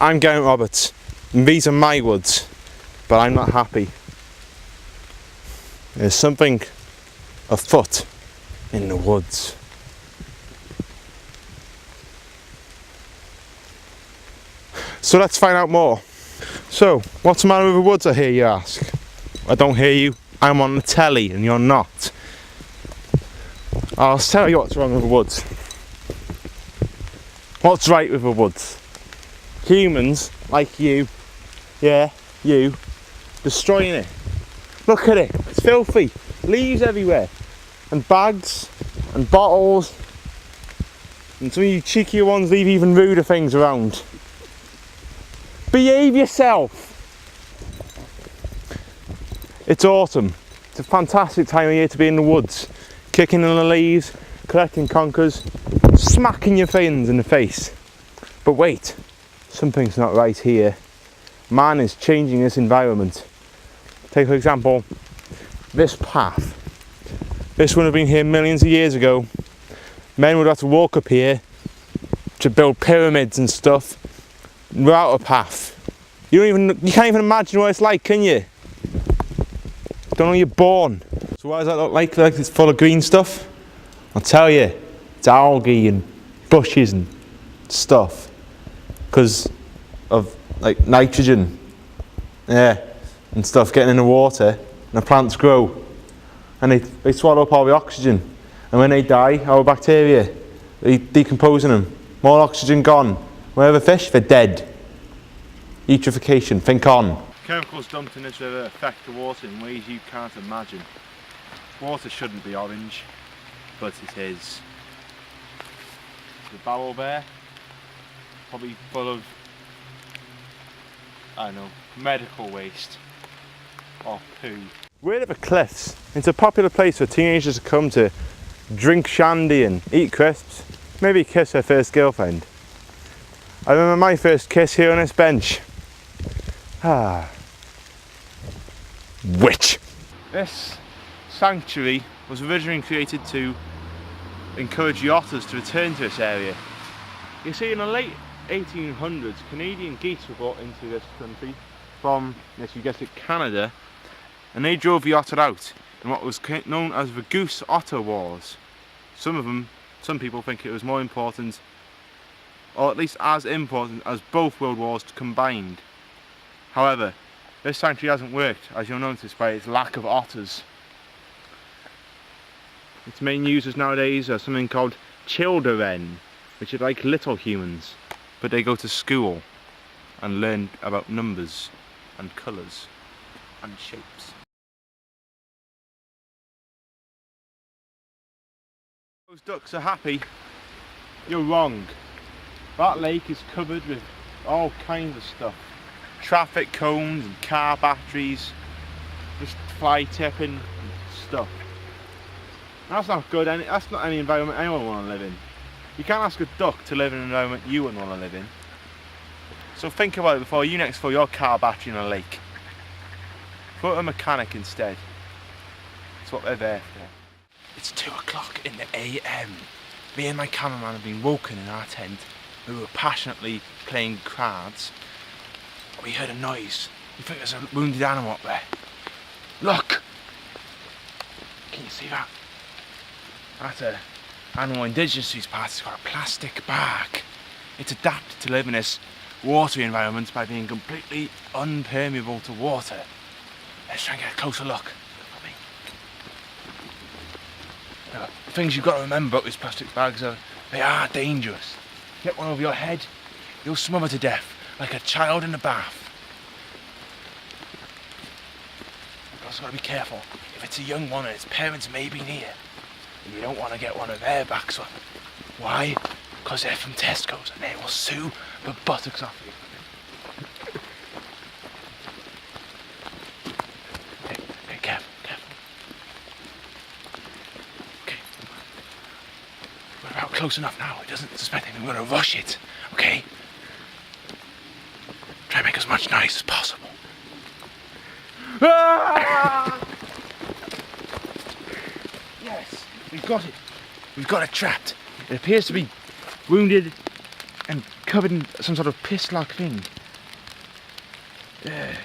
I'm Geraint Roberts, and these are my woods, but I'm not happy. There's something afoot in the woods. So let's find out more. So, what's the matter with the woods, I hear you ask? I don't hear you, I'm on the telly and you're not. I'll tell you what's wrong with the woods. What's right with the woods? Humans, like you, yeah, you, destroying it. Look at it, it's filthy. Leaves everywhere. And bags, and bottles. And some of you cheekier ones leave even ruder things around. Behave yourself. It's autumn. It's a fantastic time of year to be in the woods. Kicking in the leaves, collecting conkers, smacking your friends in the face. But wait. Something's not right here. Man is changing this environment. Take for example, this path. This would have been here millions of years ago. Men would have to walk up here to build pyramids and stuff. Without a path. You can't even imagine what it's like, can you? Don't know you're born. So what does that look like? Like it's full of green stuff? I'll tell you, it's algae and bushes and stuff. Because of like nitrogen, yeah, and stuff getting in the water, and the plants grow, and they swallow up all the oxygen, and when they die, our bacteria, they decomposing them, more oxygen gone. Where are the fish? They're dead. Eutrophication, think on. Chemicals dumped in this river affect the water in ways you can't imagine. Water shouldn't be orange, but it is. The barrel there, probably full of, I don't know, medical waste or poo. We're at the cliffs. It's a popular place for teenagers to come to drink shandy and eat crisps, maybe kiss their first girlfriend. I remember my first kiss here on this bench. Witch! This sanctuary was originally created to encourage yachters to return to this area. You see, in the late 1800s, Canadian geese were brought into this country from, yes you guessed it, Canada, and they drove the otter out in what was known as the Goose Otter Wars. Some people think it was more important, or at least as important as both world wars combined. However, this sanctuary hasn't worked, as you'll notice by its lack of otters. Its main users nowadays are something called children, which are like little humans, but they go to school and learn about numbers and colours and shapes. Those ducks are happy. You're wrong. That lake is covered with all kinds of stuff. Traffic cones and car batteries, just fly tipping and stuff. That's not good, that's not any environment anyone would want to live in. You can't ask a duck to live in an environment you wouldn't want to live in. So think about it before you next fill your car battery in a lake. Put a mechanic instead. That's what they're there for. It's 2 o'clock in the AM. Me and my cameraman have been woken in our tent. We were passionately playing cards. We heard a noise. We think there's a wounded animal up there. Look! Can you see that? That's an animal indigenous to these parts. It's got a plastic bag. It's adapted to live in this watery environment by being completely unpermeable to water. Let's try and get a closer look. Now, the things you've got to remember about these plastic bags are they are dangerous. Get one over your head, you'll smother to death like a child in a bath. You've also got to be careful. If it's a young one and its parents may be near, and you don't want to get one of their backs on. Why? Because they're from Tesco's and they will sue the buttocks off you. Okay, careful. Okay. We're about close enough now. It doesn't suspect anything. We're going to rush it. Okay? Try to make as much noise as possible. Ah! Yes, we've got it. We've got it trapped. It appears to be wounded and covered in some sort of piss-like thing. Yeah.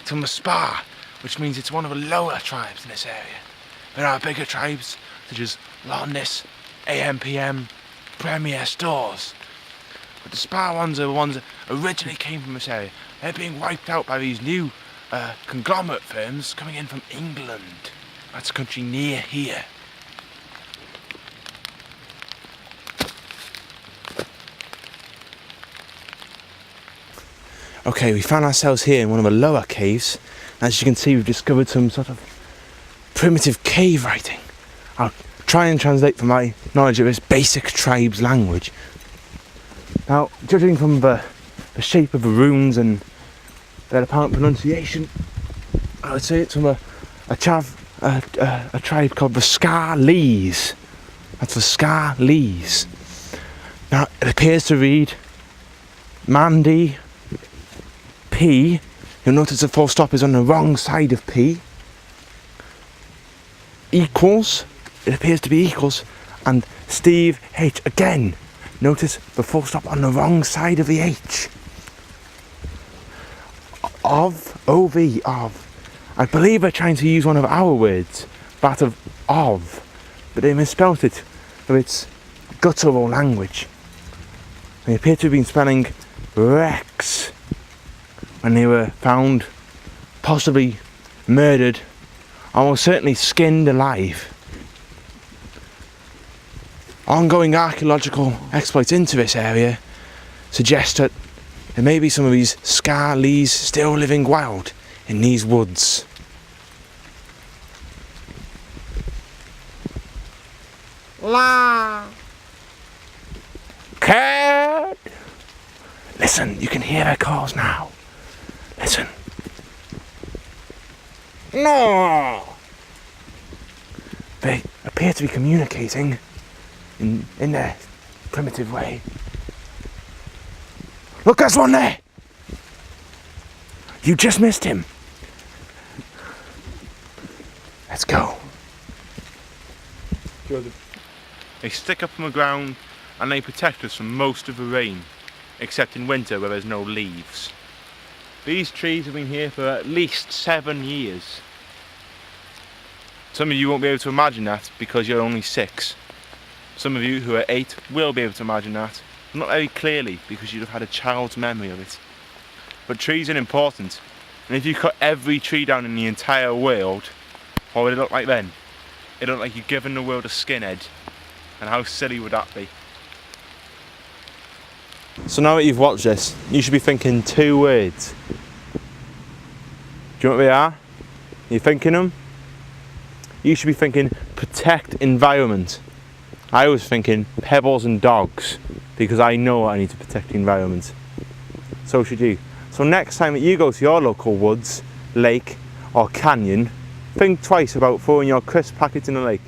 It's from a spa, which means it's one of the lower tribes in this area. There are bigger tribes, such as Londis, AMPM, Premier Stores. But the spa ones are the ones that originally came from this area. They're being wiped out by these new conglomerate firms coming in from England. That's a country near here. Okay, we found ourselves here in one of the lower caves. As you can see, we've discovered some sort of primitive cave writing. I'll try and translate from my knowledge of this basic tribe's language. Now, judging from the shape of the runes and their apparent pronunciation, I would say it's from a tribe called the Scar-Lees. That's the Scar-Lees. Now, it appears to read Mandy P. You'll notice the full stop is on the wrong side of P. Equals. It appears to be equals. And Steve H. Again, notice the full stop on the wrong side of the H. Of. O-V. Of. I believe they're trying to use one of our words. That of. But they misspelt it with its guttural language. They appear to have been spelling Rex when they were found, possibly murdered, almost certainly skinned alive. Ongoing archaeological exploits into this area suggest that there may be some of these Scar-Lees still living wild in these woods. La. Cat! Listen, you can hear their calls now. Listen. No! They appear to be communicating in their primitive way. Look, there's one there! You just missed him. Let's go. They stick up from the ground and they protect us from most of the rain, except in winter where there's no leaves. These trees have been here for at least 7 years. Some of you won't be able to imagine that because you're only 6. Some of you who are 8 will be able to imagine that, but not very clearly because you'd have had a child's memory of it. But trees are important, and if you cut every tree down in the entire world, what would it look like then? It'd look like you've given the world a skinhead, and how silly would that be? So now that you've watched this, you should be thinking 2 words. Do you know what they are? Are you thinking them? You should be thinking protect environment. I was thinking pebbles and dogs because I know I need to protect the environment. So should you. So next time that you go to your local woods, lake or canyon, think twice about throwing your crisp packets in the lake.